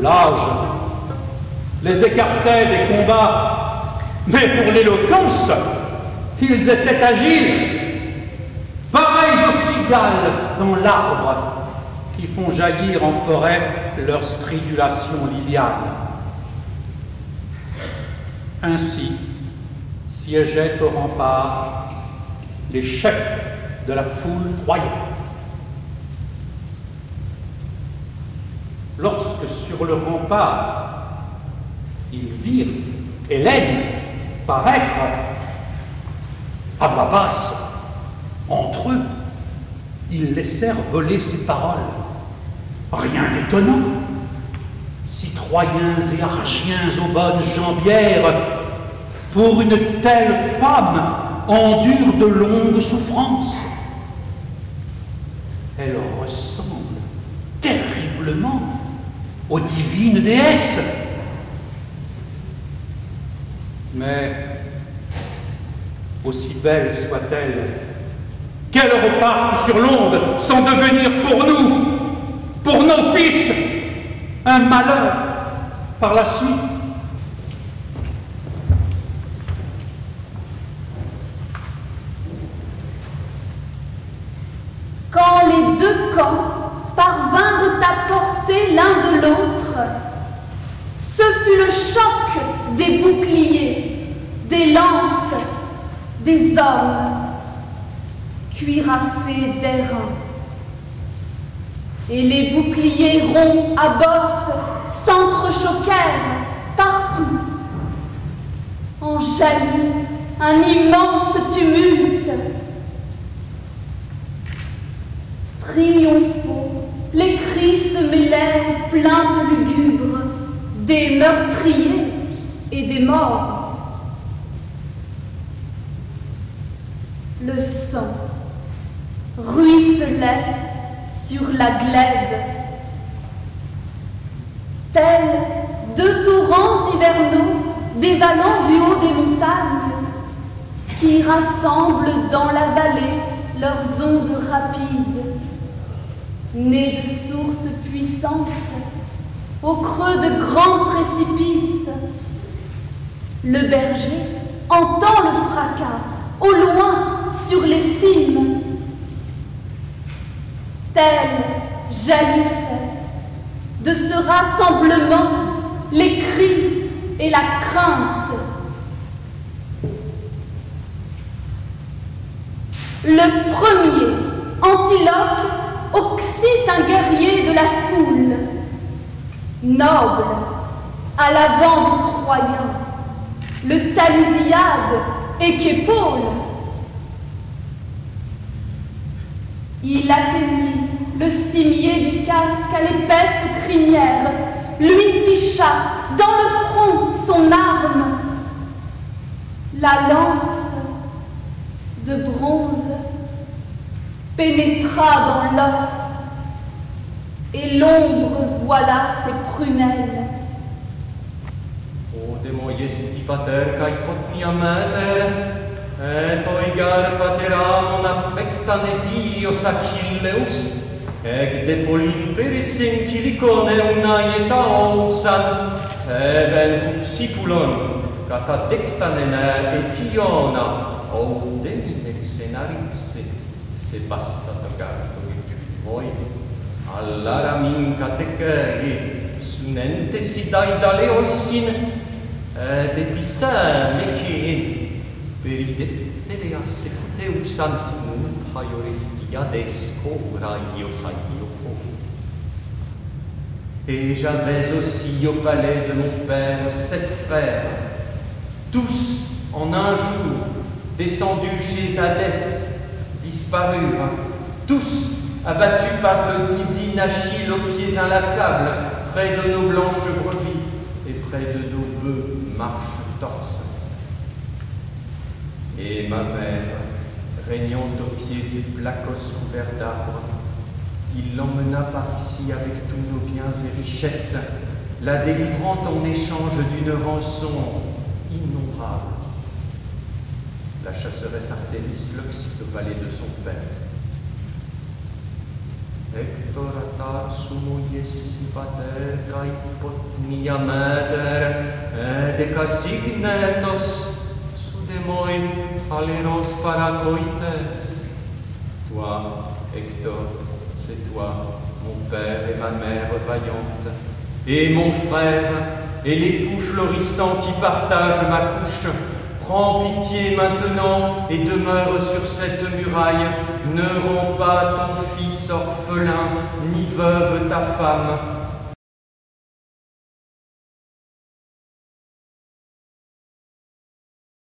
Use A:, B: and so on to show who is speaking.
A: l'âge les écartait des combats, mais pour l'éloquence, ils étaient agiles, pareils aux cigales dans l'arbre, qui font jaillir en forêt leurs stridulations liliales. Ainsi siégeaient au rempart les chefs de la foule royale. Lorsque sur le rempart, ils virent Hélène paraître à voix basse, entre eux, ils laissèrent voler ses paroles. Rien d'étonnant. Citoyens et archiens aux bonnes jambières, pour une telle femme endure de longues souffrances. Elle ressemble terriblement aux divines déesses. Mais, aussi belle soit-elle, qu'elle reparte sur l'onde sans devenir pour nous, pour nos fils, un malheur par la suite.
B: Quand les deux camps parvinrent à porter l'un de l'autre, ce fut le choc des boucliers, des lances, des hommes, cuirassés d'airain. Et les boucliers ronds à bosse s'entrechoquèrent partout. En jaillit un immense tumulte. Triomphaux, les cris se mêlèrent aux plaintes lugubres des meurtriers et des morts. Le sang ruisselait sur la glèbe, tels deux torrents hivernaux dévalant du haut des montagnes, qui rassemblent dans la vallée leurs ondes rapides, nées de sources puissantes, au creux de grands précipices. Le berger entend le fracas, au loin, sur les cimes. Tels jaillissent de ce rassemblement les cris et la crainte. Le premier, Antiloque, occite un guerrier de la foule, noble, à l'avant des Troyens, le Thalisiade et qu'épaule. Il atteignit le cimier du casque à l'épaisse crinière, lui ficha dans le front son arme, la lance de bronze pénétra dans l'os, et l'ombre voila ses prunelles.
C: O demoiesti pater kai potnia mater, et oigar pateramon affectane Dios Achilleus, ec de polimperis in cilicone unaieta ousan, eben upsipulon, catadectanene etiona, o deminex enarixe, se passata gardo voi, allara minca teceri, sunente si dai daleoisin, ed episa mechin, peridetele assecuteusan, Haiorestiades cora Iosaiopo. Et j'avais aussi au palais de mon père 7 frères, tous en un jour descendus chez Hadès, disparurent, tous abattus par le divin Achille aux pieds inlassables, près de nos blanches brebis et près de nos bœufs marche-torse. Et ma mère, régnant au pied des placos couverts d'arbres, il l'emmena par ici avec tous nos biens et richesses, la délivrant en échange d'une rançon innombrable. La chasseresse Artémis l'occite au palais de son père. Hector atar sumo iessi pater, cae potnia mater, edeca signetos, sudemoi aleros paracoites. Toi, Hector, c'est toi, mon père et ma mère vaillante, et mon frère, et l'époux florissant qui partage ma couche. Prends pitié maintenant et demeure sur cette muraille. Ne rends pas ton fils orphelin, ni veuve ta femme,